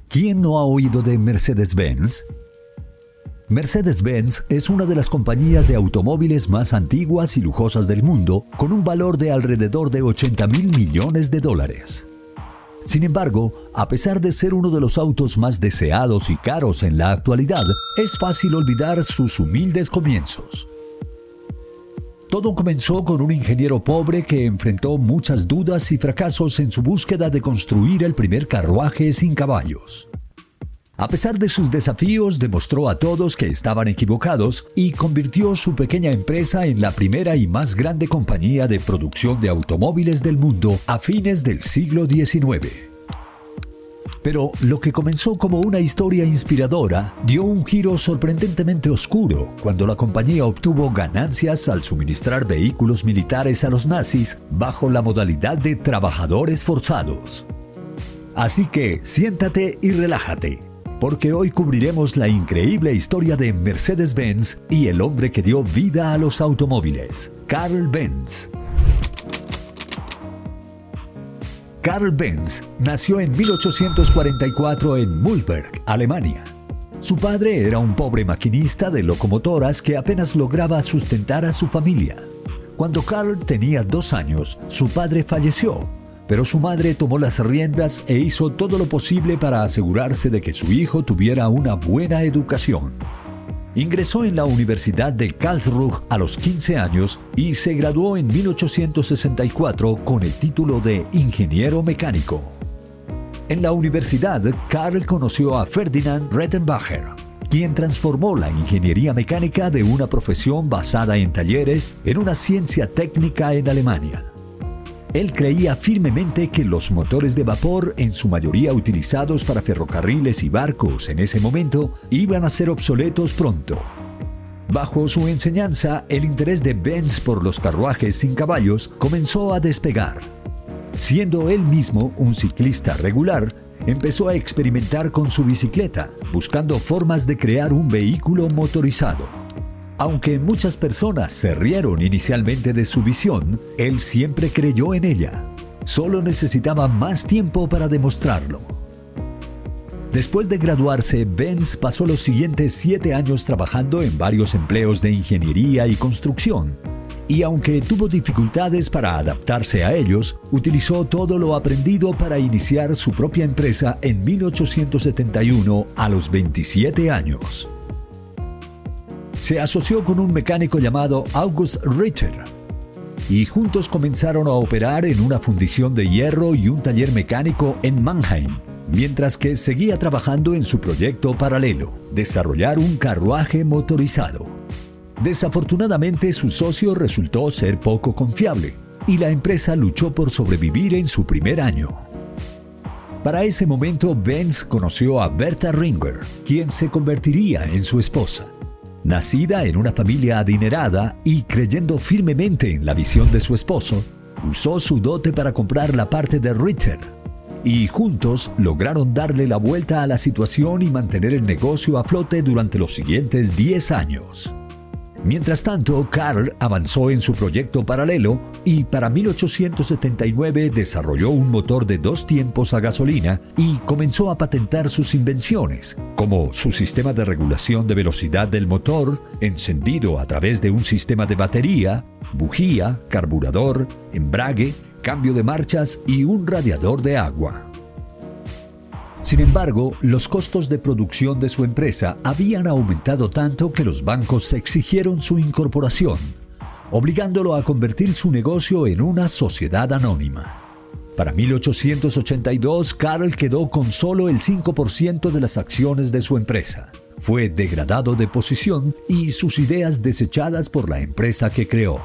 ¿Quién no ha oído de Mercedes-Benz? Mercedes-Benz es una de las compañías de automóviles más antiguas y lujosas del mundo, con un valor de alrededor de $80.000 millones. Sin embargo, a pesar de ser uno de los autos más deseados y caros en la actualidad, es fácil olvidar sus humildes comienzos. Todo comenzó con un ingeniero pobre que enfrentó muchas dudas y fracasos en su búsqueda de construir el primer carruaje sin caballos. A pesar de sus desafíos, demostró a todos que estaban equivocados y convirtió su pequeña empresa en la primera y más grande compañía de producción de automóviles del mundo a fines del siglo XIX. Pero lo que comenzó como una historia inspiradora dio un giro sorprendentemente oscuro cuando la compañía obtuvo ganancias al suministrar vehículos militares a los nazis bajo la modalidad de trabajadores forzados. Así que siéntate y relájate, porque hoy cubriremos la increíble historia de Mercedes-Benz y el hombre que dio vida a los automóviles, Karl Benz. Karl Benz nació en 1844 en Mühlberg, Alemania. Su padre era un pobre maquinista de locomotoras que apenas lograba sustentar a su familia. Cuando Karl tenía 2 años, su padre falleció, pero su madre tomó las riendas e hizo todo lo posible para asegurarse de que su hijo tuviera una buena educación. Ingresó en la Universidad de Karlsruhe a los 15 años y se graduó en 1864 con el título de ingeniero mecánico. En la universidad, Karl conoció a Ferdinand Rettenbacher, quien transformó la ingeniería mecánica de una profesión basada en talleres en una ciencia técnica en Alemania. Él creía firmemente que los motores de vapor, en su mayoría utilizados para ferrocarriles y barcos en ese momento, iban a ser obsoletos pronto. Bajo su enseñanza, el interés de Benz por los carruajes sin caballos comenzó a despegar. Siendo él mismo un ciclista regular, empezó a experimentar con su bicicleta, buscando formas de crear un vehículo motorizado. Aunque muchas personas se rieron inicialmente de su visión, él siempre creyó en ella. Solo necesitaba más tiempo para demostrarlo. Después de graduarse, Benz pasó los siguientes 7 años trabajando en varios empleos de ingeniería y construcción. Y aunque tuvo dificultades para adaptarse a ellos, utilizó todo lo aprendido para iniciar su propia empresa en 1871 a los 27 años. Se asoció con un mecánico llamado August Richter y juntos comenzaron a operar en una fundición de hierro y un taller mecánico en Mannheim, mientras que seguía trabajando en su proyecto paralelo, desarrollar un carruaje motorizado. Desafortunadamente, su socio resultó ser poco confiable y la empresa luchó por sobrevivir en su primer año. Para ese momento, Benz conoció a Bertha Ringer, quien se convertiría en su esposa. Nacida en una familia adinerada y creyendo firmemente en la visión de su esposo, usó su dote para comprar la parte de Richter, y juntos lograron darle la vuelta a la situación y mantener el negocio a flote durante los siguientes 10 años. Mientras tanto, Karl avanzó en su proyecto paralelo y para 1879 desarrolló un motor de 2 tiempos a gasolina y comenzó a patentar sus invenciones, como su sistema de regulación de velocidad del motor, encendido a través de un sistema de batería, bujía, carburador, embrague, cambio de marchas y un radiador de agua. Sin embargo, los costos de producción de su empresa habían aumentado tanto que los bancos exigieron su incorporación, obligándolo a convertir su negocio en una sociedad anónima. Para 1882, Karl quedó con solo el 5% de las acciones de su empresa. Fue degradado de posición y sus ideas desechadas por la empresa que creó.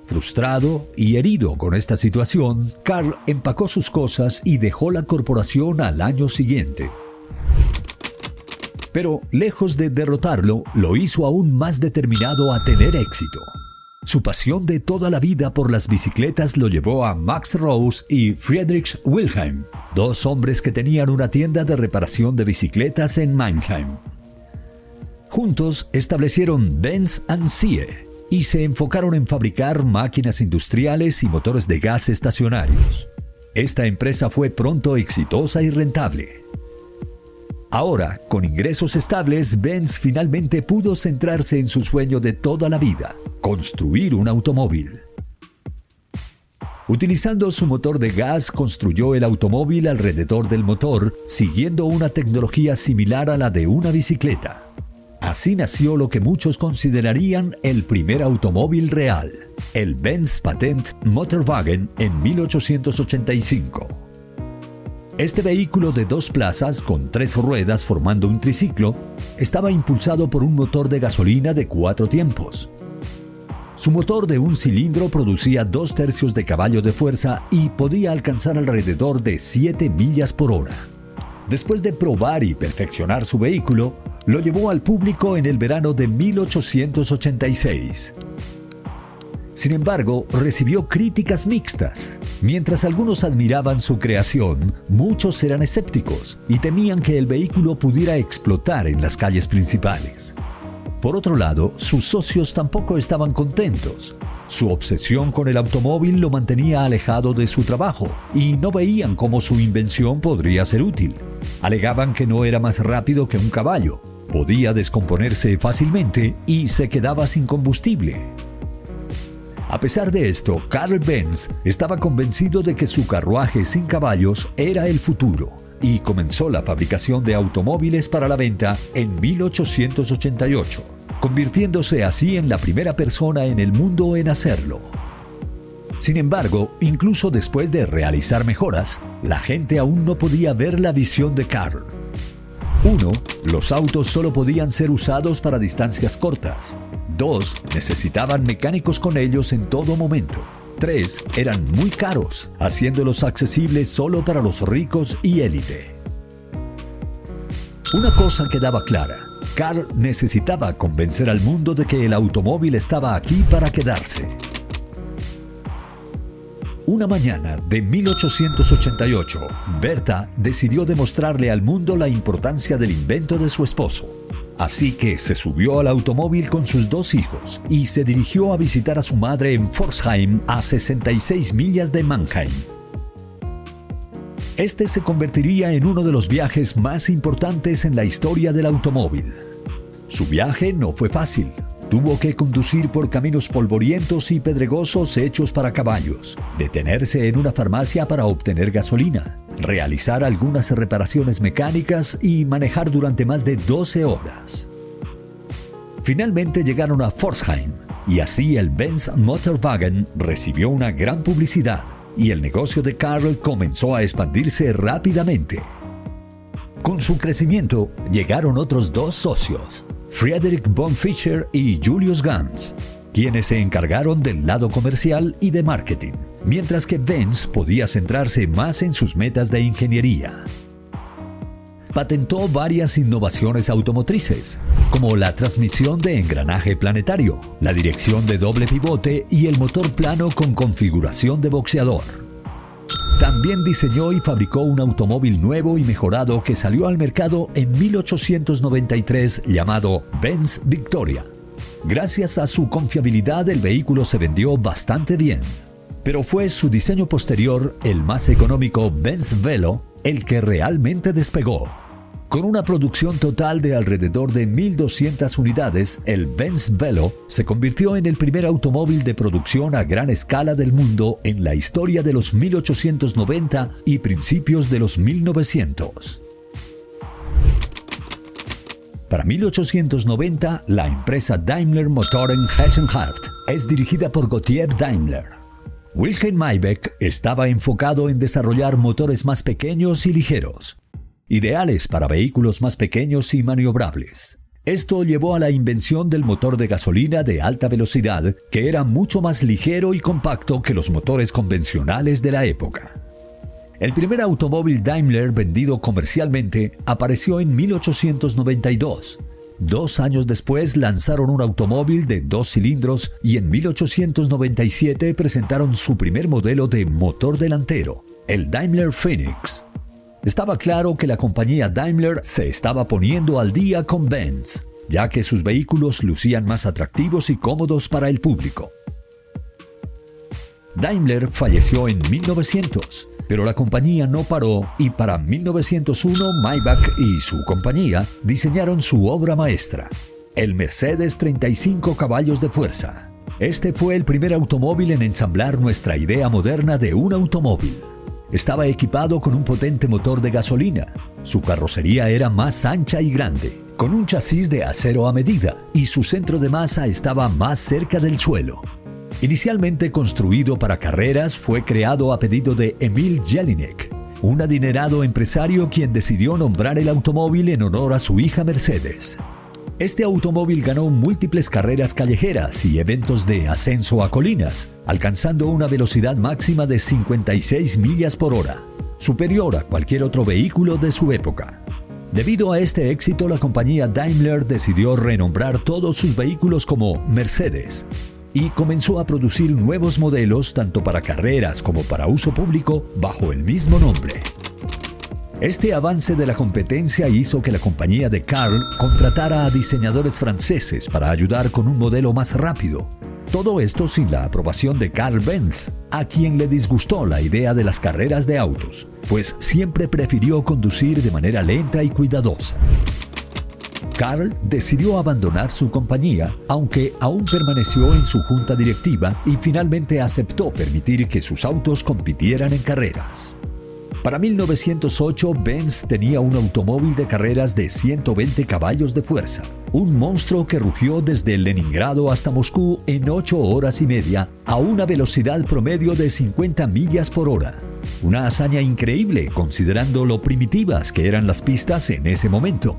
Frustrado y herido con esta situación, Karl empacó sus cosas y dejó la corporación al año siguiente. Pero, lejos de derrotarlo, lo hizo aún más determinado a tener éxito. Su pasión de toda la vida por las bicicletas lo llevó a Max Rose y Friedrich Wilhelm, 2 hombres que tenían una tienda de reparación de bicicletas en Mannheim. Juntos establecieron Benz & Sie y se enfocaron en fabricar máquinas industriales y motores de gas estacionarios. Esta empresa fue pronto exitosa y rentable. Ahora, con ingresos estables, Benz finalmente pudo centrarse en su sueño de toda la vida: construir un automóvil. Utilizando su motor de gas, construyó el automóvil alrededor del motor, siguiendo una tecnología similar a la de una bicicleta. Así nació lo que muchos considerarían el primer automóvil real, el Benz Patent Motorwagen, en 1885. Este vehículo de 2 plazas con 3 ruedas formando un triciclo estaba impulsado por un motor de gasolina de 4 tiempos. Su motor de un cilindro producía 2/3 de caballo de fuerza y podía alcanzar alrededor de 7 millas por hora. Después de probar y perfeccionar su vehículo, lo llevó al público en el verano de 1886. Sin embargo, recibió críticas mixtas. Mientras algunos admiraban su creación, muchos eran escépticos y temían que el vehículo pudiera explotar en las calles principales. Por otro lado, sus socios tampoco estaban contentos. Su obsesión con el automóvil lo mantenía alejado de su trabajo y no veían cómo su invención podría ser útil. Alegaban que no era más rápido que un caballo, podía descomponerse fácilmente y se quedaba sin combustible. A pesar de esto, Carl Benz estaba convencido de que su carruaje sin caballos era el futuro y comenzó la fabricación de automóviles para la venta en 1888, convirtiéndose así en la primera persona en el mundo en hacerlo. Sin embargo, incluso después de realizar mejoras, la gente aún no podía ver la visión de Carl. 1. Los autos solo podían ser usados para distancias cortas. 2. Necesitaban mecánicos con ellos en todo momento. 3. Eran muy caros, haciéndolos accesibles solo para los ricos y élite. Una cosa quedaba clara: Carl necesitaba convencer al mundo de que el automóvil estaba aquí para quedarse. Una mañana de 1888, Bertha decidió demostrarle al mundo la importancia del invento de su esposo. Así que se subió al automóvil con sus 2 hijos y se dirigió a visitar a su madre en Pforzheim, a 66 millas de Mannheim. Este se convertiría en uno de los viajes más importantes en la historia del automóvil. Su viaje no fue fácil. Tuvo que conducir por caminos polvorientos y pedregosos hechos para caballos, detenerse en una farmacia para obtener gasolina, realizar algunas reparaciones mecánicas y manejar durante más de 12 horas. Finalmente llegaron a Pforzheim y así el Benz Motorwagen recibió una gran publicidad y el negocio de Carl comenzó a expandirse rápidamente. Con su crecimiento llegaron otros 2 socios, Friedrich von Fischer y Julius Ganz, quienes se encargaron del lado comercial y de marketing, mientras que Benz podía centrarse más en sus metas de ingeniería. Patentó varias innovaciones automotrices, como la transmisión de engranaje planetario, la dirección de doble pivote y el motor plano con configuración de boxeador. También diseñó y fabricó un automóvil nuevo y mejorado que salió al mercado en 1893 llamado Benz Victoria. Gracias a su confiabilidad, el vehículo se vendió bastante bien. Pero fue su diseño posterior, el más económico Benz Velo, el que realmente despegó. Con una producción total de alrededor de 1.200 unidades, el Benz Velo se convirtió en el primer automóvil de producción a gran escala del mundo en la historia de los 1890 y principios de los 1900. Para 1890, la empresa Daimler Motoren Herrenhaft es dirigida por Gottlieb Daimler. Wilhelm Maybach estaba enfocado en desarrollar motores más pequeños y ligeros, ideales para vehículos más pequeños y maniobrables. Esto llevó a la invención del motor de gasolina de alta velocidad, que era mucho más ligero y compacto que los motores convencionales de la época. El primer automóvil Daimler vendido comercialmente apareció en 1892. 2 años después lanzaron un automóvil de 2 cilindros y en 1897 presentaron su primer modelo de motor delantero, el Daimler Phoenix. Estaba claro que la compañía Daimler se estaba poniendo al día con Benz, ya que sus vehículos lucían más atractivos y cómodos para el público. Daimler falleció en 1900 Pero la compañía no paró y para 1901 Maybach y su compañía diseñaron su obra maestra, el Mercedes 35 caballos de fuerza. Este fue el primer automóvil en ensamblar nuestra idea moderna de un automóvil. Estaba equipado con un potente motor de gasolina. Su carrocería era más ancha y grande, con un chasis de acero a medida, y su centro de masa estaba más cerca del suelo. Inicialmente construido para carreras, fue creado a pedido de Emil Jelinek, un adinerado empresario quien decidió nombrar el automóvil en honor a su hija Mercedes. Este automóvil ganó múltiples carreras callejeras y eventos de ascenso a colinas, alcanzando una velocidad máxima de 56 millas por hora, superior a cualquier otro vehículo de su época. Debido a este éxito, la compañía Daimler decidió renombrar todos sus vehículos como Mercedes y comenzó a producir nuevos modelos tanto para carreras como para uso público bajo el mismo nombre. Este avance de la competencia hizo que la compañía de Carl contratara a diseñadores franceses para ayudar con un modelo más rápido. Todo esto sin la aprobación de Carl Benz, a quien le disgustó la idea de las carreras de autos, pues siempre prefirió conducir de manera lenta y cuidadosa. Carl decidió abandonar su compañía, aunque aún permaneció en su junta directiva y finalmente aceptó permitir que sus autos compitieran en carreras. Para 1908, Benz tenía un automóvil de carreras de 120 caballos de fuerza, un monstruo que rugió desde Leningrado hasta Moscú en 8 horas y media a una velocidad promedio de 50 millas por hora. Una hazaña increíble considerando lo primitivas que eran las pistas en ese momento.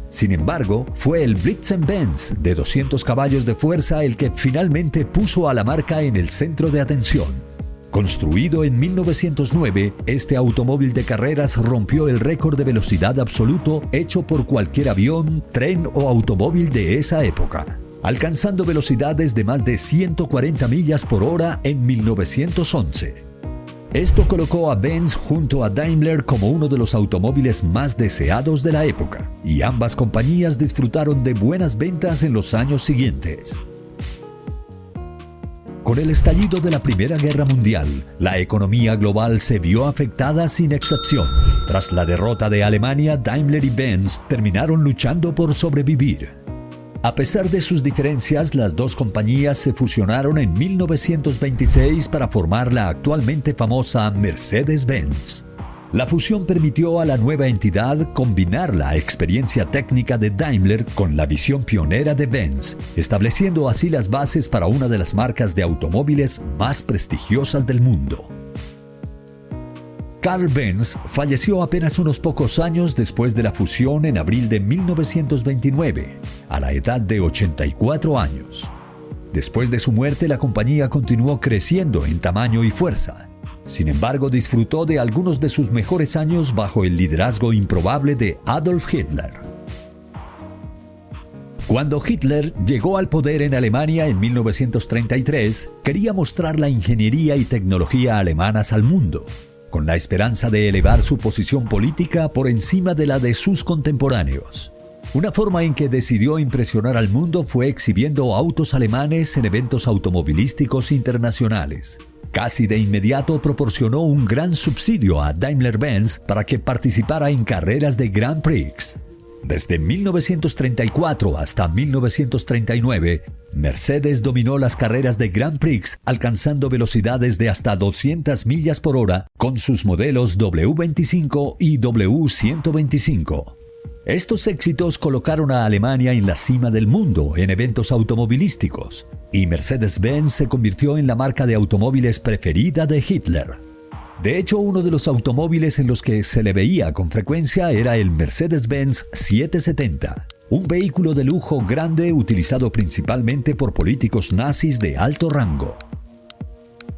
Sin embargo, fue el Blitzen-Benz de 200 caballos de fuerza el que finalmente puso a la marca en el centro de atención. Construido en 1909, este automóvil de carreras rompió el récord de velocidad absoluto hecho por cualquier avión, tren o automóvil de esa época, alcanzando velocidades de más de 140 millas por hora en 1911. Esto colocó a Benz junto a Daimler como uno de los automóviles más deseados de la época, y ambas compañías disfrutaron de buenas ventas en los años siguientes. Con el estallido de la Primera Guerra Mundial, la economía global se vio afectada sin excepción. Tras la derrota de Alemania, Daimler y Benz terminaron luchando por sobrevivir. A pesar de sus diferencias, las dos compañías se fusionaron en 1926 para formar la actualmente famosa Mercedes-Benz. La fusión permitió a la nueva entidad combinar la experiencia técnica de Daimler con la visión pionera de Benz, estableciendo así las bases para una de las marcas de automóviles más prestigiosas del mundo. Carl Benz falleció apenas unos pocos años después de la fusión en abril de 1929, a la edad de 84 años. Después de su muerte, la compañía continuó creciendo en tamaño y fuerza. Sin embargo, disfrutó de algunos de sus mejores años bajo el liderazgo improbable de Adolf Hitler. Cuando Hitler llegó al poder en Alemania en 1933, quería mostrar la ingeniería y tecnología alemanas al mundo, con la esperanza de elevar su posición política por encima de la de sus contemporáneos. Una forma en que decidió impresionar al mundo fue exhibiendo autos alemanes en eventos automovilísticos internacionales. Casi de inmediato proporcionó un gran subsidio a Daimler-Benz para que participara en carreras de Grand Prix. Desde 1934 hasta 1939, Mercedes dominó las carreras de Grand Prix, alcanzando velocidades de hasta 200 millas por hora con sus modelos W25 y W125. Estos éxitos colocaron a Alemania en la cima del mundo en eventos automovilísticos, y Mercedes-Benz se convirtió en la marca de automóviles preferida de Hitler. De hecho, uno de los automóviles en los que se le veía con frecuencia era el Mercedes-Benz 770, un vehículo de lujo grande utilizado principalmente por políticos nazis de alto rango.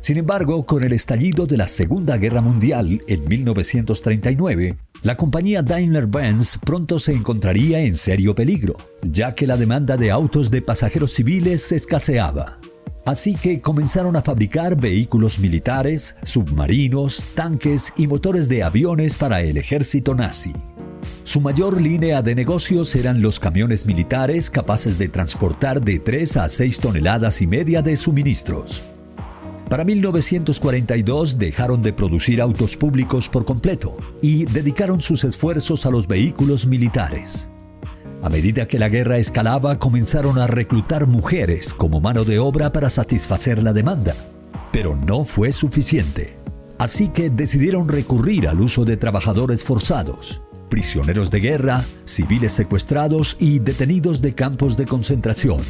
Sin embargo, con el estallido de la Segunda Guerra Mundial en 1939, la compañía Daimler-Benz pronto se encontraría en serio peligro, ya que la demanda de autos de pasajeros civiles escaseaba. Así que comenzaron a fabricar vehículos militares, submarinos, tanques y motores de aviones para el ejército nazi. Su mayor línea de negocios eran los camiones militares capaces de transportar de 3 a 6 toneladas y media de suministros. Para 1942 dejaron de producir autos públicos por completo y dedicaron sus esfuerzos a los vehículos militares. A medida que la guerra escalaba, comenzaron a reclutar mujeres como mano de obra para satisfacer la demanda, pero no fue suficiente. Así que decidieron recurrir al uso de trabajadores forzados, prisioneros de guerra, civiles secuestrados y detenidos de campos de concentración.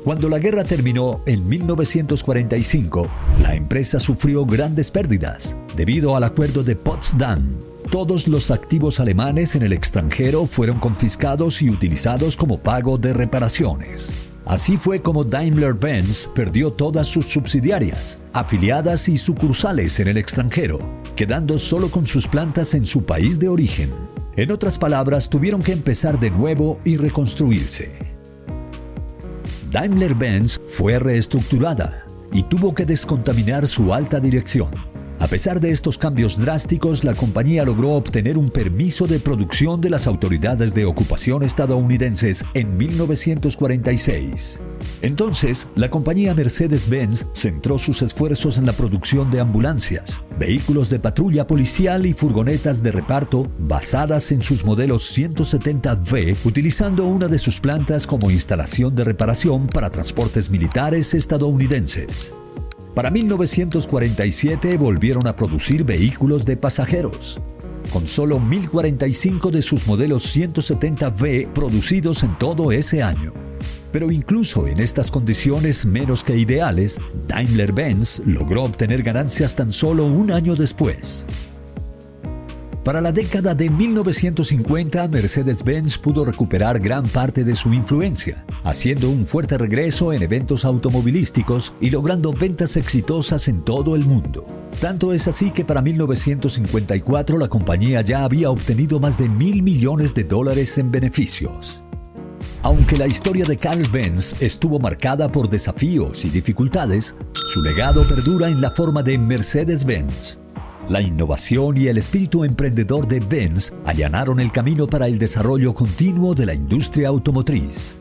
Cuando la guerra terminó en 1945, la empresa sufrió grandes pérdidas debido al Acuerdo de Potsdam. Todos los activos alemanes en el extranjero fueron confiscados y utilizados como pago de reparaciones. Así fue como Daimler-Benz perdió todas sus subsidiarias, afiliadas y sucursales en el extranjero, quedando solo con sus plantas en su país de origen. En otras palabras, tuvieron que empezar de nuevo y reconstruirse. Daimler-Benz fue reestructurada y tuvo que descontaminar su alta dirección. A pesar de estos cambios drásticos, la compañía logró obtener un permiso de producción de las autoridades de ocupación estadounidenses en 1946. Entonces, la compañía Mercedes-Benz centró sus esfuerzos en la producción de ambulancias, vehículos de patrulla policial y furgonetas de reparto basadas en sus modelos 170V, utilizando una de sus plantas como instalación de reparación para transportes militares estadounidenses. Para 1947 volvieron a producir vehículos de pasajeros, con solo 1.045 de sus modelos 170V producidos en todo ese año. Pero incluso en estas condiciones menos que ideales, Daimler-Benz logró obtener ganancias tan solo un año después. Para la década de 1950, Mercedes-Benz pudo recuperar gran parte de su influencia, haciendo un fuerte regreso en eventos automovilísticos y logrando ventas exitosas en todo el mundo. Tanto es así que para 1954 la compañía ya había obtenido más de $1.000 millones en beneficios. Aunque la historia de Carl Benz estuvo marcada por desafíos y dificultades, su legado perdura en la forma de Mercedes-Benz. La innovación y el espíritu emprendedor de Benz allanaron el camino para el desarrollo continuo de la industria automotriz.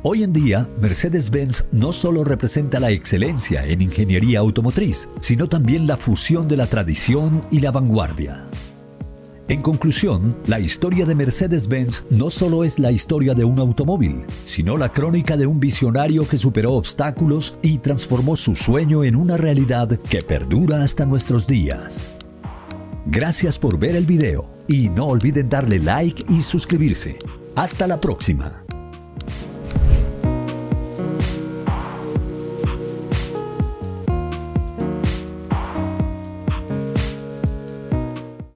Hoy en día, Mercedes-Benz no solo representa la excelencia en ingeniería automotriz, sino también la fusión de la tradición y la vanguardia. En conclusión, la historia de Mercedes-Benz no solo es la historia de un automóvil, sino la crónica de un visionario que superó obstáculos y transformó su sueño en una realidad que perdura hasta nuestros días. Gracias por ver el video y no olviden darle like y suscribirse. Hasta la próxima.